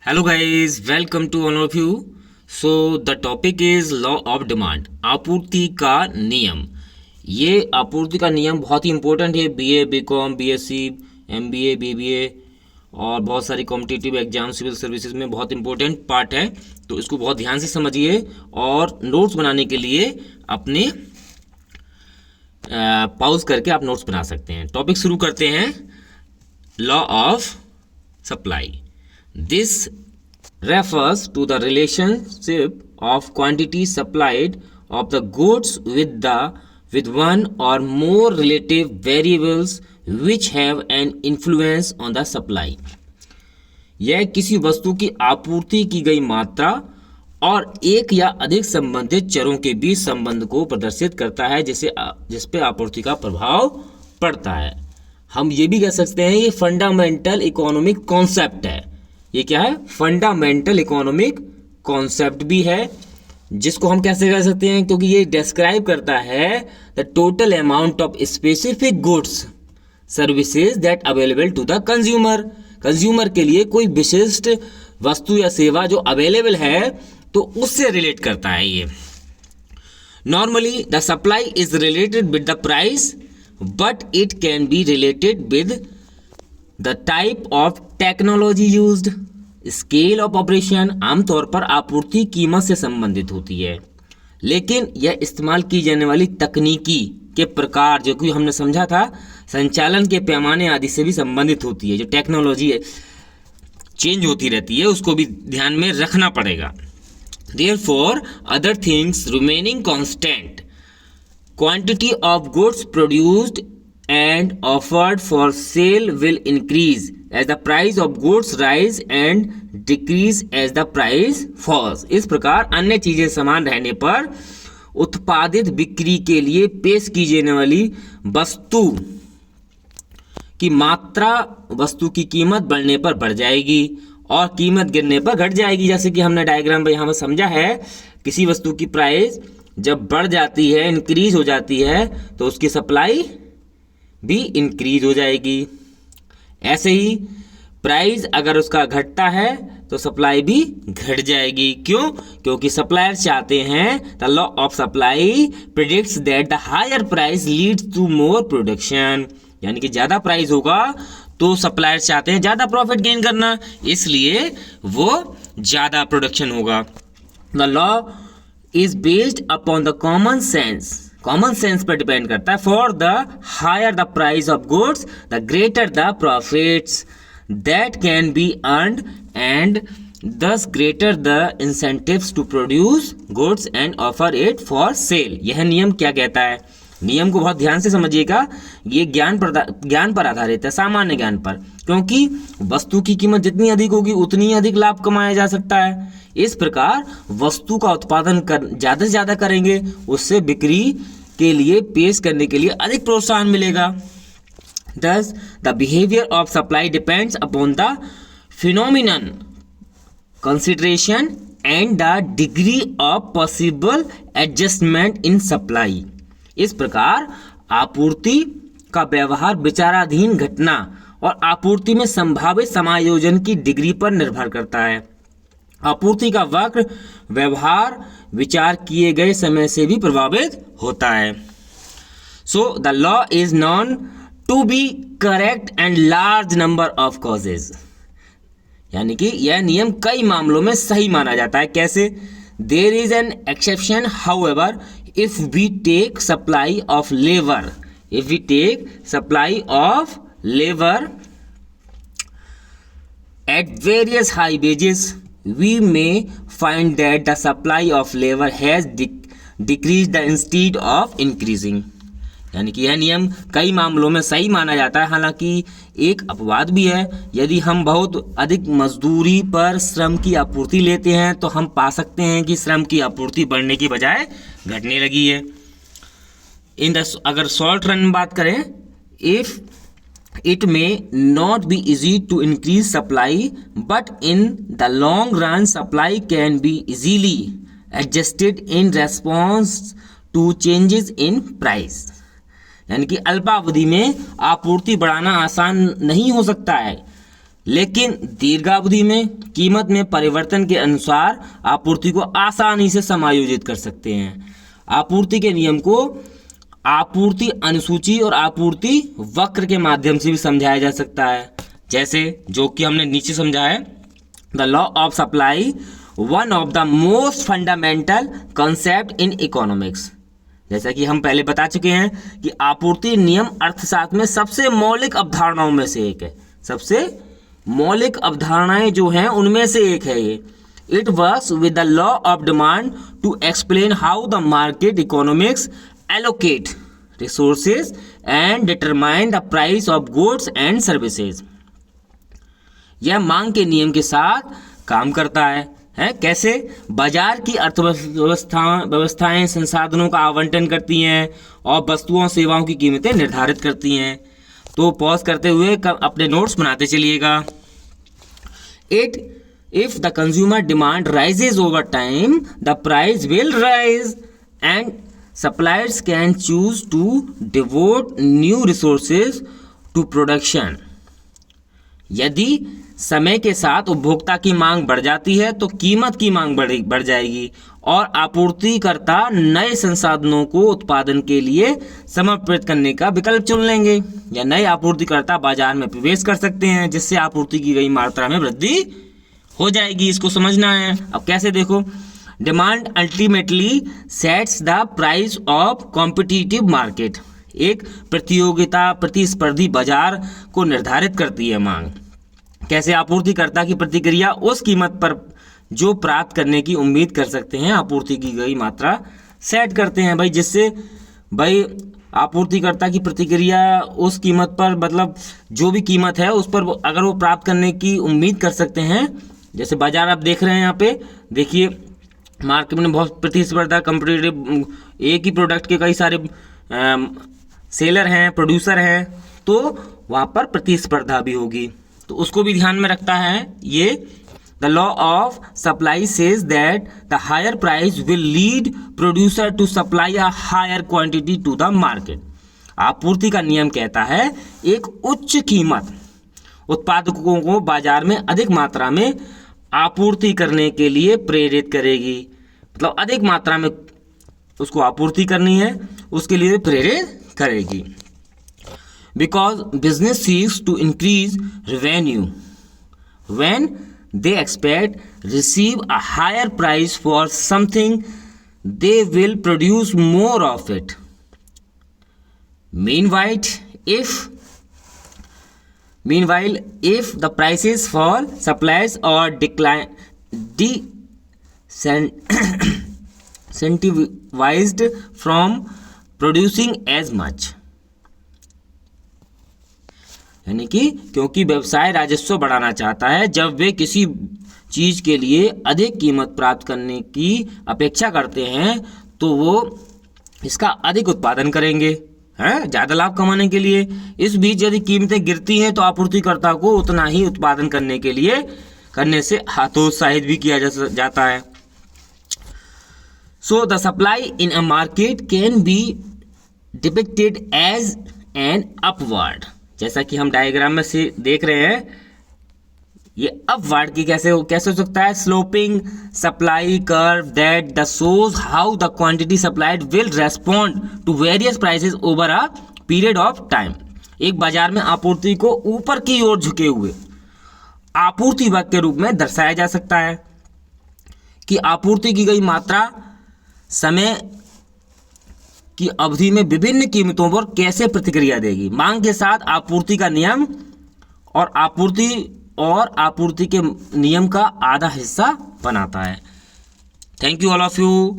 Hello guys, welcome to all of you. So the topic is law of demand. आपूर्ति का नियम. ये आपूर्ति का नियम बहुत ही इम्पोर्टेंट है. BA, BCom, BSc, MBA, BBA और बहुत सारी कॉम्पिटिटिव एग्जाम, सिविल सर्विसेज में बहुत इंपॉर्टेंट पार्ट है. तो इसको बहुत ध्यान से समझिए और नोट्स बनाने के लिए अपने पॉज करके आप नोट्स बना सकते हैं. टॉपिक शुरू करते हैं. Law of supply. This refers to the relationship of quantity supplied of the goods with one or more relative variables which have an influence on the supply. यह किसी वस्तु की आपूर्ति की गई मात्रा और एक या अधिक संबंधित चरों के बीच संबंध को प्रदर्शित करता है जिस पे आपूर्ति का प्रभाव पड़ता है. हम ये भी कह सकते हैं ये फंडामेंटल इकोनॉमिक कॉन्सेप्ट है. ये क्या है? फंडामेंटल इकोनॉमिक कॉन्सेप्ट भी है, जिसको हम कैसे कह सकते हैं, क्योंकि ये डिस्क्राइब करता है the total amount of specific goods services that available to the consumer. Consumer के लिए कोई विशिष्ट वस्तु या सेवा जो अवेलेबल है तो उससे रिलेट करता है ये. Normally the supply is related with the price but it can be related with the type of technology used. Scale of operation. आमतौर पर आपूर्ति कीमत से संबंधित होती है, लेकिन यह इस्तेमाल की जाने वाली तकनीकी के प्रकार, जो कि हमने समझा था, संचालन के पैमाने आदि से भी संबंधित होती है. जो टेक्नोलॉजी चेंज होती रहती है उसको भी ध्यान में रखना पड़ेगा. Therefore other things remaining constant, quantity of goods produced and offered for sale will increase as the price of goods rise and decrease as the price falls. इस प्रकार अन्य चीजें समान रहने पर उत्पादित बिक्री के लिए पेश की जाने वाली वस्तु की मात्रा, वस्तु की कीमत बढ़ने पर बढ़ जाएगी और कीमत गिरने पर घट जाएगी. जैसे कि हमने डायग्राम में यहाँ पर समझा है, किसी वस्तु की प्राइस जब बढ़ जाती है, इंक्रीज हो जाती है, तो उसकी सप्लाई भी इंक्रीज हो जाएगी. ऐसे ही प्राइस अगर उसका घटता है तो सप्लाई भी घट जाएगी. क्यों? क्योंकि सप्लायर चाहते हैं, the law of supply predicts that the higher price leads to more production. यानी कि ज़्यादा प्राइस होगा तो सप्लायर चाहते हैं ज़्यादा प्रॉफिट गेन करना, इसलिए वो ज़्यादा प्रोडक्शन होगा. The law is based upon the common sense. Common sense पर डिपेंड करता है. For the higher the price of goods the greater the profits that can be earned and thus greater the incentives to produce goods and offer it for sale. यह नियम क्या कहता है? नियम को बहुत ध्यान से समझिएगा. ये ज्ञान पर आधारित है, सामान्य ज्ञान पर, क्योंकि वस्तु की कीमत जितनी अधिक होगी उतनी ही अधिक लाभ कमाया जा सकता है. इस प्रकार वस्तु का उत्पादन ज़्यादा से ज़्यादा करेंगे, उससे बिक्री के लिए पेश करने के लिए अधिक प्रोत्साहन मिलेगा. Thus, the behavior of supply depends upon the phenomenon, consideration and the degree of possible adjustment in supply. इस प्रकार आपूर्ति का व्यवहार विचाराधीन घटना और आपूर्ति में संभावित समायोजन की डिग्री पर निर्भर करता है. आपूर्ति का वक्र व्यवहार विचार किए गए समय से भी प्रभावित होता है. So the law is known to be correct and large number of causes. यानी कि यह नियम कई मामलों में सही माना जाता है. कैसे? There is an exception however if we take supply of labour. If we take supply of labour at various high wages we may find that the supply of labor has decreased instead of increasing. यानी कि यह नियम कई मामलों में सही माना जाता है. हालांकि एक अपवाद भी है. यदि हम बहुत अधिक मजदूरी पर श्रम की आपूर्ति लेते हैं तो हम पा सकते हैं कि श्रम की आपूर्ति बढ़ने की बजाय घटने लगी है. अगर शॉर्ट रन में बात करें, if it may not be easy to increase supply, but in the long run supply can be easily adjusted in response to changes in price. यानी कि अल्पावधि में आपूर्ति बढ़ाना आसान नहीं हो सकता है, लेकिन दीर्घावधि में कीमत में परिवर्तन के अनुसार आपूर्ति को आसानी से समायोजित कर सकते हैं। आपूर्ति के नियम को आपूर्ति अनुसूची और आपूर्ति वक्र के माध्यम से भी समझाया जा सकता है, जैसे जो कि हमने नीचे समझा है। The law of supply one of the most fundamental concept in economics. जैसा कि हम पहले बता चुके हैं कि आपूर्ति नियम अर्थशास्त्र में सबसे मौलिक अवधारणाओं में से एक है। सबसे मौलिक अवधारणाएं जो हैं उनमें से एक है ये। It works with the law of demand to explain how the market economics allocate resources and determine the price of goods and services. यह मांग के नियम के साथ काम करता है कैसे? बाजार की व्यवस्थाएं संसाधनों का आवंटन करती हैं और वस्तुओं और सेवाओं की कीमतें निर्धारित करती हैं। तो पॉज करते हुए अपने नोट्स बनाते चलिएगा। If the consumer demand rises over time the price will rise and suppliers can choose to devote new resources to production. यदि समय के साथ उपभोक्ता की मांग बढ़ जाती है तो कीमत की मांग बढ़ जाएगी और आपूर्तिकर्ता नए संसाधनों को उत्पादन के लिए समर्पित करने का विकल्प चुन लेंगे, या नए आपूर्तिकर्ता बाजार में प्रवेश कर सकते हैं, जिससे आपूर्ति की गई मात्रा में वृद्धि हो जाएगी। इसको समझना है। अब कैसे देखो, demand ultimately sets the price of competitive market. एक प्रतिस्पर्धी बाजार को निर्धारित करती है मांग। कैसे? आपूर्तिकर्ता की प्रतिक्रिया उस कीमत पर जो प्राप्त करने की उम्मीद कर सकते हैं आपूर्ति की गई मात्रा सेट करते हैं भाई, जिससे भाई आपूर्तिकर्ता की प्रतिक्रिया उस कीमत पर, मतलब जो भी कीमत है उस पर अगर वो प्राप्त करने की उम्मीद कर सकते हैं। जैसे बाजार आप देख रहे हैं, यहाँ पे देखिए मार्केट में बहुत प्रतिस्पर्धा, कम्पिटिटिव, एक ही प्रोडक्ट के कई सारे सेलर हैं, प्रोड्यूसर हैं, तो वहाँ पर प्रतिस्पर्धा भी होगी, तो उसको भी ध्यान में रखता है ये। The law of supply says that the higher price will lead producer to supply a higher quantity to the market. आपूर्ति का नियम कहता है एक उच्च कीमत उत्पादकों को बाजार में अधिक मात्रा में आपूर्ति करने के लिए प्रेरित करेगी। मतलब अधिक मात्रा में उसको आपूर्ति करनी है, उसके लिए प्रेरित करेगी। Because business seeks to increase revenue when they expect receive a higher price for something, they will produce more of it. Meanwhile, if the prices fall, suppliers are disincentivized from producing as much. यानी कि क्योंकि व्यवसाय राजस्व बढ़ाना चाहता है, जब वे किसी चीज़ के लिए अधिक कीमत प्राप्त करने की अपेक्षा करते हैं तो वो इसका अधिक उत्पादन करेंगे, ज़्यादा लाभ कमाने के लिए। इस बीच यदि कीमतें गिरती हैं तो आपूर्तिकर्ता को उतना ही उत्पादन करने से हतोत्साहित भी किया जाता है। So the supply in a market can be depicted as an upward. जैसा कि हम डायग्राम में से देख रहे हैं, ये अपवर्ड की कैसे हो सकता है? Sloping supply curve that the shows how the quantity supplied will respond to various prices over a period of time. एक बाजार में आपूर्ति को ऊपर की ओर झुके हुए आपूर्ति वक्र के रूप में दर्शाया जा सकता है कि आपूर्ति की गई मात्रा समय की अवधि में विभिन्न कीमतों पर कैसे प्रतिक्रिया देगी। मांग के साथ आपूर्ति का नियम और आपूर्ति के नियम का आधा हिस्सा बनाता है। Thank you all of you.